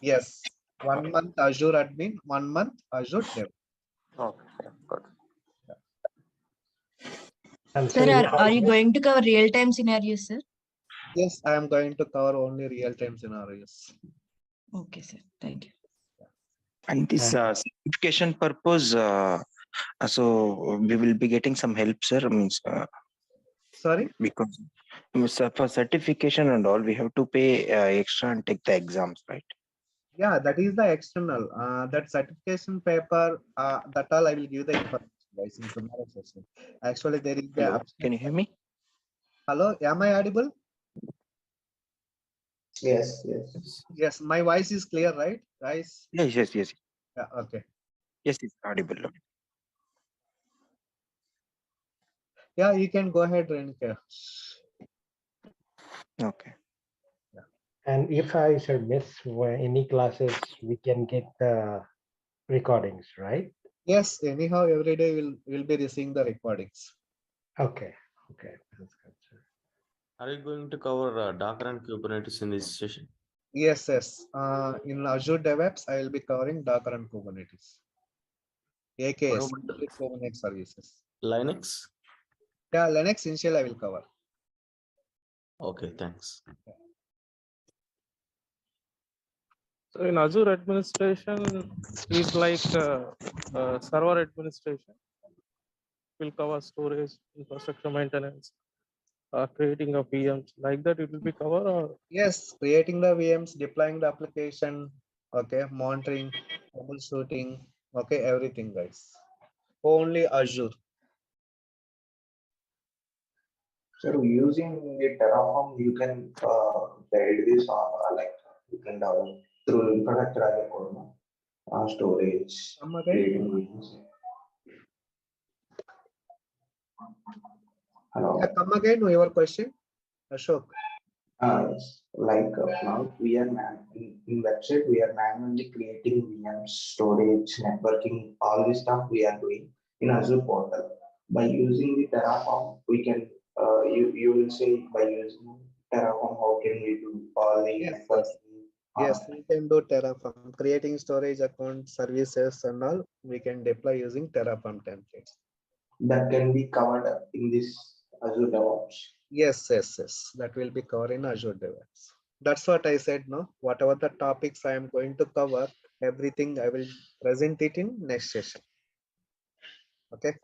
Yes, 1 month Azure admin, 1 month Azure dev. Okay, yeah, good. And Sir, are you going to cover real-time scenarios, sir? Yes, I am going to cover only real-time scenarios. Okay, sir. Thank you. And this certification purpose, so we will be getting some help, sir. Means, sorry? Because for certification and all, we have to pay extra and take the exams, right? Yeah, that is the external. That certification paper, that all I will give the information guys in tomorrow session. Actually, there is the. Hello, can you hear me? Hello, am I audible? Yes, yes. Yes, my voice is clear, right, guys? Yes, yes, yes. Yeah, okay. Yes, it's audible. Yeah, you can go ahead, Renika. Okay. And if I should miss any classes, we can get the recordings, right? Yes, anyhow, every day we'll be receiving the recordings. Okay, okay, that's good, sir. Are you going to cover Docker and Kubernetes in this session? Yes, yes. In Azure DevOps, I will be covering Docker and Kubernetes. AKS, Kubernetes services. Linux? Yeah, Linux initial I will cover. Okay, thanks. So in Azure administration is like server administration. Will cover storage, infrastructure maintenance, creating of VMs. Like that, it will be covered, or? Yes, creating the VMs, deploying the application, okay, monitoring, troubleshooting, okay, everything, guys. Only Azure. So using the Terraform, you can build this on like you can develop through infrastructure as a code, storage, Come again? creating VMs. Hello. Yeah, come again, your question, Ashok. Yes. Like now we are in website, we are manually creating VMs, storage, networking, all this stuff we are doing in Azure portal. By using the Terraform, we can, you will say by using Terraform, how can we do all the networking? Yes, we can do Terraform, creating storage account services and all. We can deploy using Terraform templates. That can be covered in this Azure DevOps. Yes, yes, yes. That will be covered in Azure DevOps. That's what I said, no? Whatever the topics I am going to cover, everything I will present it in next session. Okay.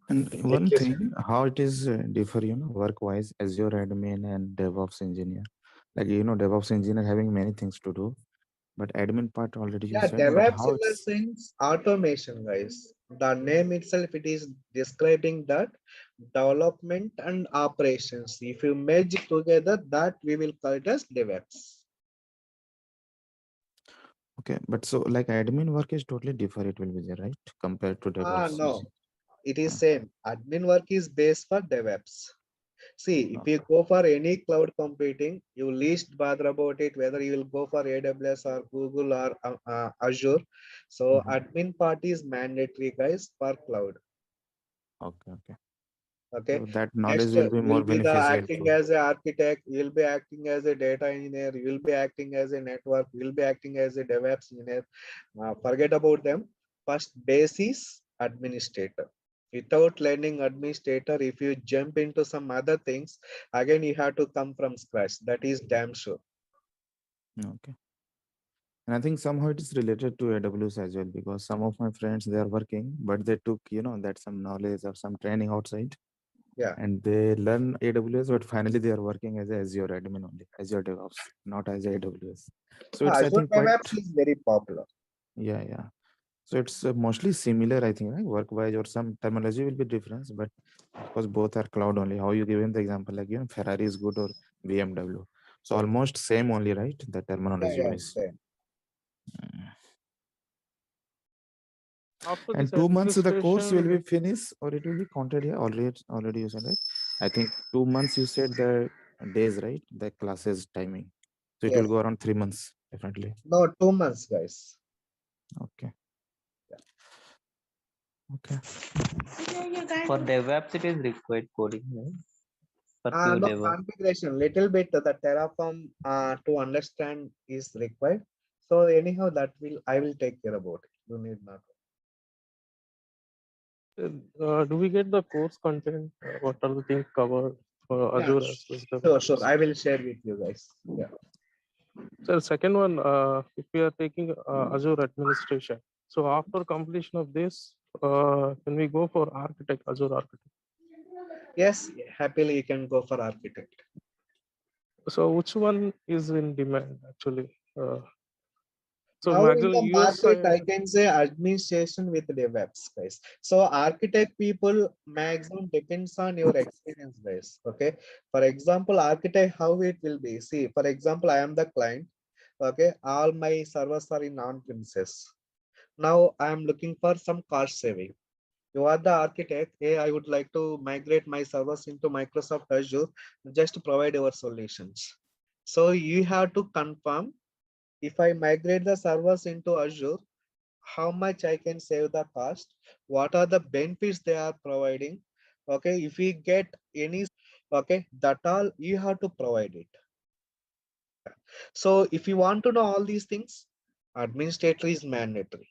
And one Thank you. thing, how it is differ, work-wise, Azure admin and DevOps engineer. Like, DevOps engineer having many things to do, but admin part already you Yeah, said, but DevOps how in the it's sense automation, guys. The name itself, it is describing that development and operations. If you merge it together, that we will call it as DevOps. okay. But so like admin work is totally different, it will be there, right? Compared to DevOps. No, it is same. Admin work is based for DevOps. See, if you Okay. go for any cloud computing, you least bother about it, whether you will go for AWS or Google or Azure. So admin part is mandatory, guys, for cloud. Okay, okay. Okay. So that Next, knowledge will be more will be the beneficial acting to. as an architect, you'll be acting as a data engineer, you'll be acting as a network, you'll be acting as a DevOps engineer. Forget about them. First base is administrator. Without learning administrator, if you jump into some other things, again you have to come from scratch. That is damn sure. Okay. And I think somehow it is related to AWS as well, because some of my friends, they are working, but they took, that some knowledge or some training outside. Yeah. And they learn AWS, but finally they are working as a Azure admin only, Azure DevOps, not as a AWS. So it's, I Azure think, quite, DevOps is very popular. yeah. So it's mostly similar, I think, right? Work-wise or some terminology will be different, but because both are cloud only, how you given the example, like, Ferrari is good or BMW. So almost same only, right? The terminology Yeah, wise. same. After And this 2 months the course will be administration, finished, or it will be counted here already you said, right? I think 2 months you said the days, right? The classes timing. So it will Yes. go around 3 months, definitely. No, 2 months, guys. Okay. Okay. For DevOps, it is required coding, right? For pure No DevOps. configuration, little bit the Terraform to understand is required. So anyhow, that I will take care about it. You need not. do we get the course content? What are the things covered for Yeah, Azure as well as sure, DevOps? sure. I will share with you guys. Yeah. So second one, if we are taking Azure administration, so after completion of this, can we go for architect, Azure architect? Yes, happily you can go for architect. So which one is in demand actually? So Now in maximum the US market, I side, can say administration with DevOps, guys. So architect people maximum depends on your experience, guys. Okay. For example, architect, how it will be. See, for example, I am the client. Okay. All my servers are in on-premises. Now I am looking for some cost saving. You are the architect. Hey, I would like to migrate my servers into Microsoft Azure. Just provide your solutions. So you have to confirm if I migrate the servers into Azure, how much I can save the cost, what are the benefits they are providing. Okay, if we get any, okay, that all you have to provide it. So if you want to know all these things, administrator is mandatory.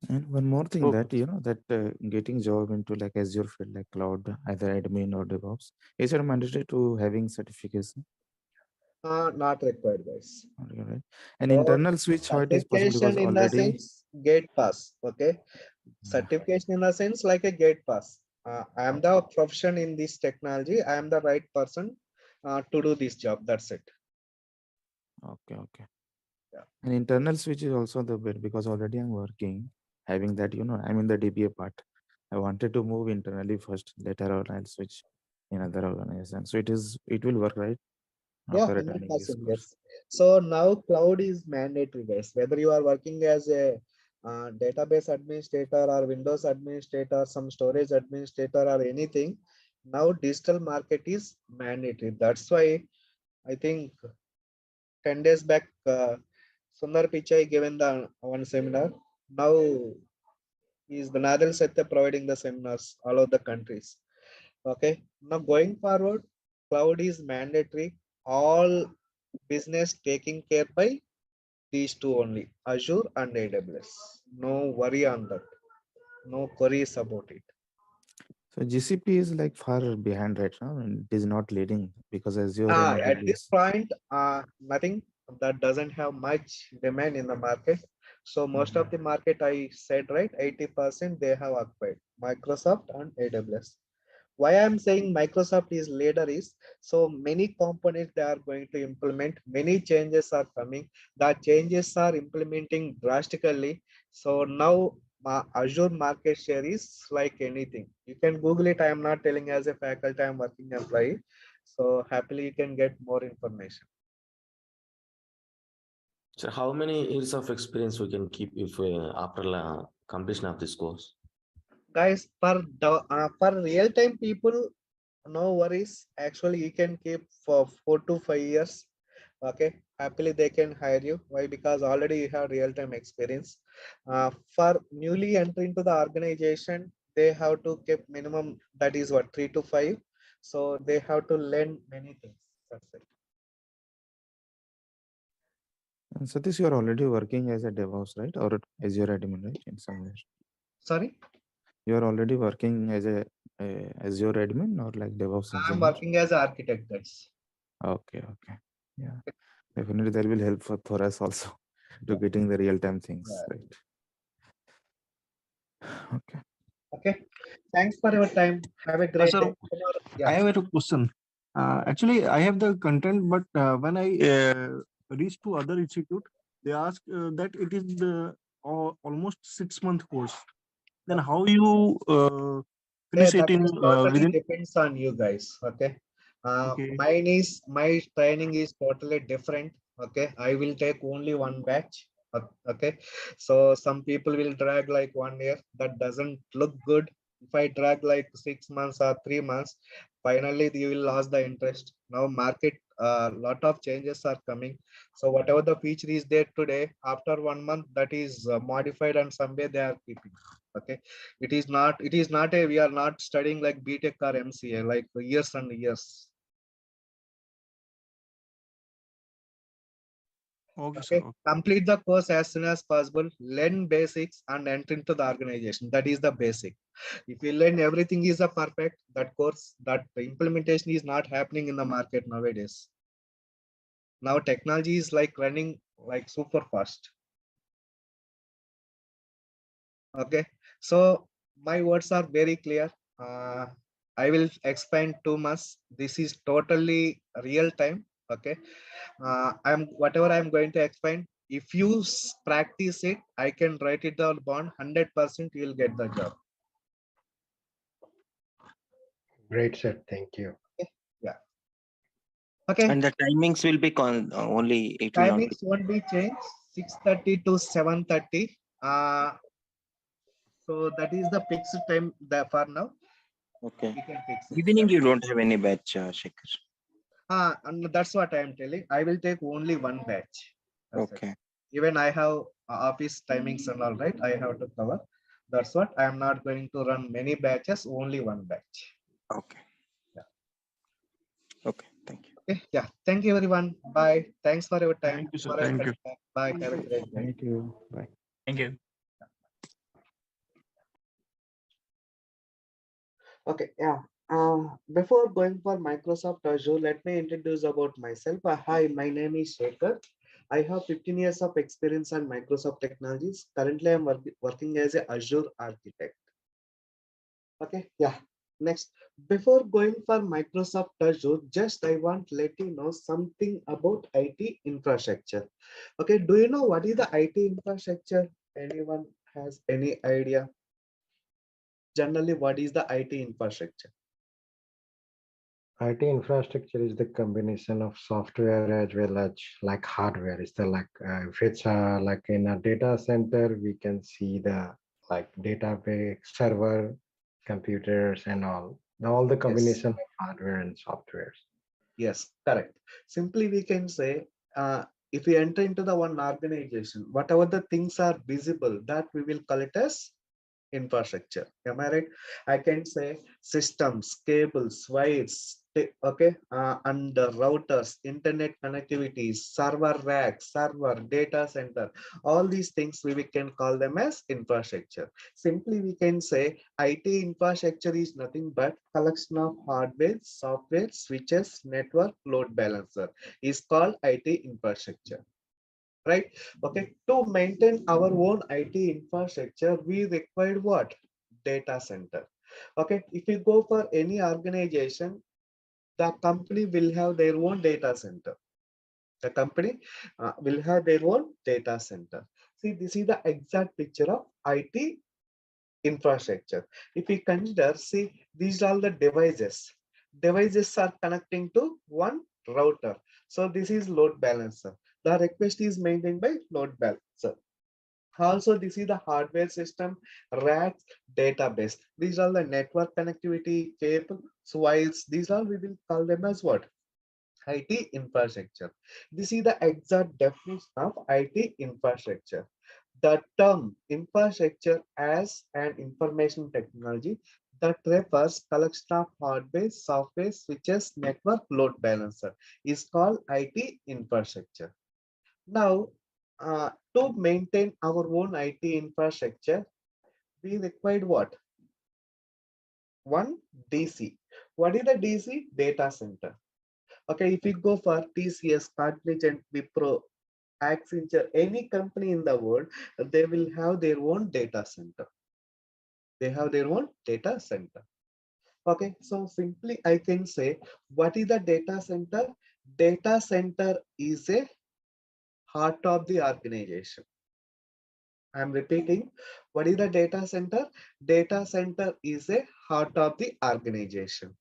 And one more thing okay. that getting job into like Azure field, like cloud, either admin or DevOps, is it mandatory to having certification? Not required, guys. Okay, right. And So internal switch, how it is possible, because certification in the already. sense gate pass. Okay, certification in the sense like a gate pass. I am the profession in this technology. I am the right person to do this job. That's it. Okay. Yeah. And internal switch is also the bit, because already I'm working, having that, I'm in the DBA part. I wanted to move internally first, later on I'll switch in other organization. So it will work, right? Yeah, After attending this 100%. course. Yes. So now cloud is mandatory, guys. Whether you are working as a database administrator or Windows administrator, some storage administrator or anything, now digital market is mandatory. That's why I think 10 days back, Sundar Pichai given the one seminar. Now is the Nadal Satya providing the seminars all over the countries. Okay. Now going forward, cloud is mandatory. All business taking care by these two only, Azure and AWS. No worry on that. No queries about it. So GCP is like far behind right now, and it is not leading because Azure and At this AWS. point, nothing that doesn't have much demand in the market. So most of the market, I said, right, 80% they have acquired Microsoft and AWS. Why I'm saying Microsoft is leader is so many components they are going to implement, many changes are coming, the changes are implementing drastically. So now Azure market share is like anything. You can Google it. I am not telling as a faculty, I'm working employee. So happily you can get more information. So how many years of experience we can keep if after completion of this course? Guys, for real time people, no worries. Actually, you can keep for 4 to 5 years. Okay, happily they can hire you. Why? Because already you have real time experience. For newly entering into the organization, they have to keep minimum, that is what, 3 to 5. So they have to learn many things. That's it. And Satish, you are already working as a DevOps, right? Or Azure admin, right? In somewhere. Sorry, You are already working as a Azure admin or like DevOps I'm engineer? working as an architect, guys. Okay, okay. Yeah. Definitely that will help for us also to getting the real-time things, Yeah. right? Okay. Okay. Thanks for your time. Have a great Sir, day. I Yeah. have a question. Actually, I have the content, but when I reach to other institute, they ask that it is the almost 6 month course. Then how you Yeah, finish it that in is totally within? depends on you guys. Okay. Okay. My training is totally different. Okay. I will take only one batch. Okay. So some people will drag like 1 year. That doesn't look good. If I drag like 6 months or 3 months, finally you will lose the interest. Now market, a lot of changes are coming. So whatever the feature is there today, after 1 month, that is modified and somewhere they are keeping. Okay, it is not a, we are not studying like BTech or MCA like years and years. Okay, sir. Okay, complete the course as soon as possible, learn basics and enter into the organization. That is the basic. If you learn everything is a perfect, that course, that implementation is not happening in the market nowadays. Now technology is like running like super fast. Okay, so my words are very clear. uh, I will explain too much. This is totally real time. Okay, I'm whatever I'm going to explain, if you practice it, I can write it down bond 100% you will get the job. Great, sir. Thank you. Okay. Yeah. Okay, And the timings will be only, it will not be. timings won't be changed, 6:30 to 7:30. So that is the fixed time that for now Okay. we can fix it. Evening, you don't have any batch, Shekhar. And that's what I am telling. I will take only one batch. That's it. Okay. Even I have office timings and all, right, I have to cover. That's what I am not going to run many batches, only one batch. Okay. Yeah. Okay, thank you. Okay, yeah, thank you everyone. Bye. Thanks for your time. Thank you, sir. For your Thank you. time. Bye. Have a great day. Thank you. Bye. Thank you. Okay, yeah. Before going for Microsoft Azure, let me introduce about myself. Hi, my name is Sekhar. I have 15 years of experience on Microsoft technologies. Currently, I'm working as a Azure architect. Okay, yeah. Next, before going for Microsoft Azure, just I want to let you know something about IT infrastructure. Okay, do you know what is the IT infrastructure? Anyone has any idea? Generally, what is the IT infrastructure? IT infrastructure is the combination of software as well as like hardware. It's the like if it's like in a data center, we can see the like database, server, computers, and all the Yes. combination of hardware and softwares. Yes, correct. Simply, we can say, if we enter into the one organization, whatever the things are visible, that we will call it as infrastructure. Am I right? I can say systems, cables, wires, okay, and the routers, internet connectivity, server rack, server, data center, all these things we can call them as infrastructure. Simply, we can say IT infrastructure is nothing but collection of hardware, software, switches, network, load balancer is called IT infrastructure. right? Okay, to maintain our own IT infrastructure, we require what? Data center. Okay, if you go for any organization, the company will have their own data center. The company will have their own data center. See, this is the exact picture of IT infrastructure. If we consider, see, these are the devices. Devices are connecting to one router. So this is load balancer. The request is maintained by load balancer. Also, this is the hardware system, racks, database. These are the network connectivity, cable, wires. These are, we will call them as what? IT infrastructure. This is the exact definition of IT infrastructure. The term infrastructure as an information technology that refers collection of hardware, software, switches, network, load balancer is called IT infrastructure. Now, to maintain our own IT infrastructure, we required what? One DC. What is the DC? Data center. Okay, if we go for TCS, Cognizant, Wipro, Accenture, any company in the world, they will have their own data center. They have their own data center. Okay, so simply I can say, what is the data center? Data center is a heart of the organization. I'm repeating, what is the data center? Data center is a heart of the organization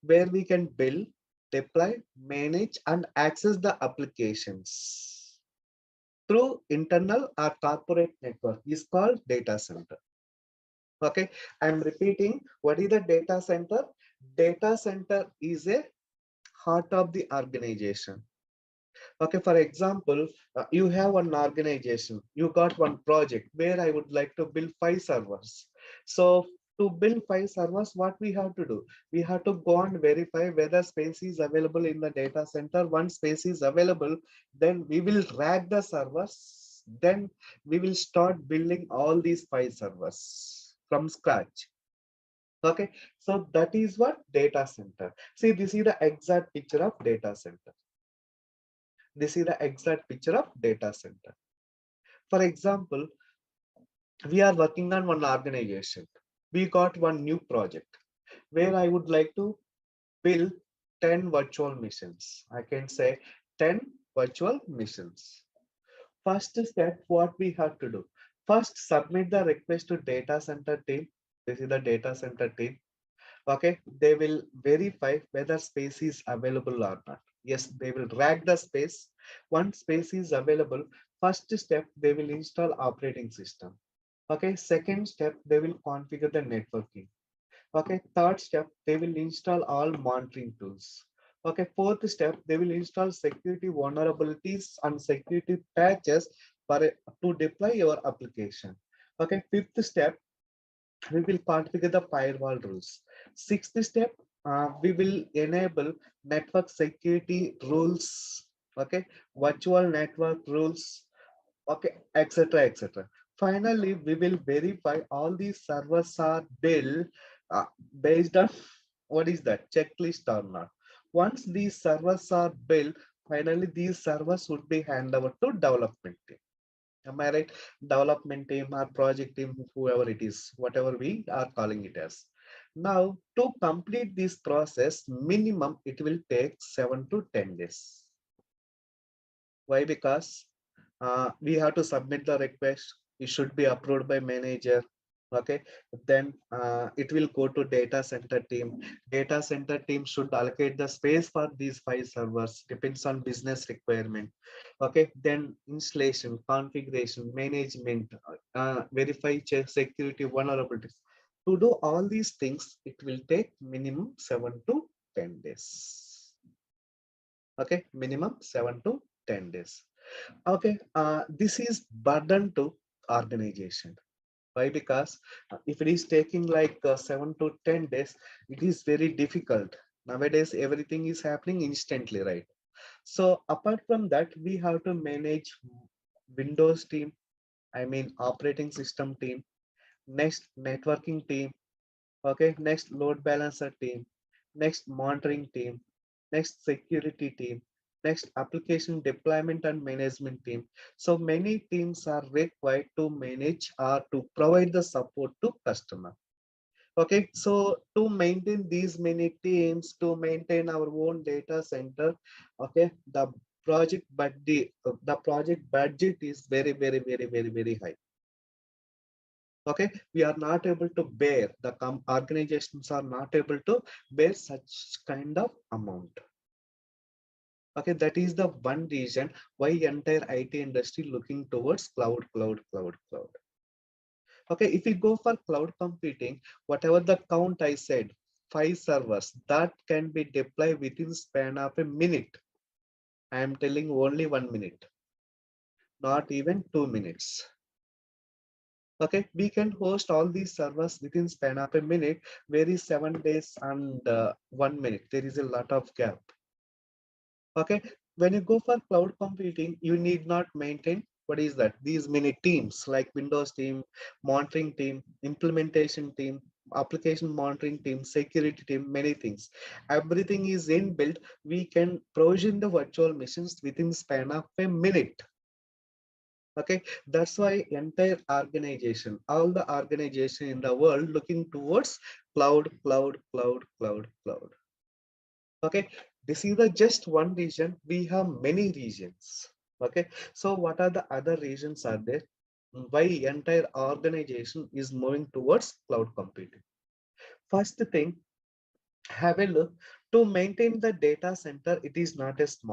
where we can build, deploy, manage, and access the applications through internal or corporate network is called data center. Okay, I'm repeating, what is the data center? Data center is a heart of the organization. Okay, for example, you have one organization, you got one project where I would like to build 5 servers. So to build 5 servers, what we have to do? We have to go and verify whether space is available in the data center. Once space is available, then we will rack the servers. Then we will start building all these 5 servers from scratch. Okay, so that is what data center. See, this is the exact picture of data center. This is the exact picture of data center. For example, we are working on one organization. We got one new project where I would like to build 10 virtual missions. I can say 10 virtual missions. First step, what we have to do? First, submit the request to data center team. This is the data center team. Okay, they will verify whether space is available or not. Yes, they will rack the space. Once space is available, first step, they will install operating system. Okay, second step, they will configure the networking. Okay, third step, they will install all monitoring tools. Okay, fourth step, they will install security vulnerabilities and security patches to deploy your application. Okay, fifth step, we will configure the firewall rules. Sixth step, we will enable network security rules, okay, virtual network rules, okay, etc., etc. Finally, we will verify all these servers are built based on what is that checklist or not. Once these servers are built, finally these servers would be handed over to development team. Am I right? Development team or project team, whoever it is, whatever we are calling it as. Now, to complete this process, minimum it will take 7 to 10 days. Why? Because we have to submit the request. It should be approved by manager. Okay, then it will go to data center team. Data center team should allocate the space for these 5 servers, depends on business requirement. Okay, then installation, configuration, management, verify, check security vulnerabilities. To do all these things, it will take minimum 7 to 10 days. Okay, minimum 7 to 10 days. Okay, this is burden to organization. Why? Because if it is taking like 7 to 10 days, it is very difficult. Nowadays, everything is happening instantly, right? So apart from that, we have to manage Windows team, I mean operating system team, next networking team, okay, next load balancer team, next monitoring team, next security team, Next, application deployment and management team. So many teams are required to manage or to provide the support to customer. Okay, so to maintain these many teams, to maintain our own data center, okay, the project budget is very high. Okay, we are not able to bear, organizations are not able to bear such kind of amount. Okay, that is the one reason why entire IT industry looking towards cloud. Okay, if we go for cloud computing, whatever the count I said, 5 servers that can be deployed within span of a minute. I am telling only 1 minute, not even 2 minutes. Okay, we can host all these servers within span of a minute, where is 7 days and 1 minute. There is a lot of gap. Okay, when you go for cloud computing, you need not maintain, what is that, these many teams like Windows team, monitoring team, implementation team, application monitoring team, security team, many things. Everything is inbuilt. We can provision the virtual machines within span of a minute. Okay, that's why entire organization, all the organization in the world looking towards cloud. Okay, this is the just one region. We have many regions. Okay, so what are the other regions are there? Why entire organization is moving towards cloud computing? First thing, have a look. To maintain the data center, it is not a small.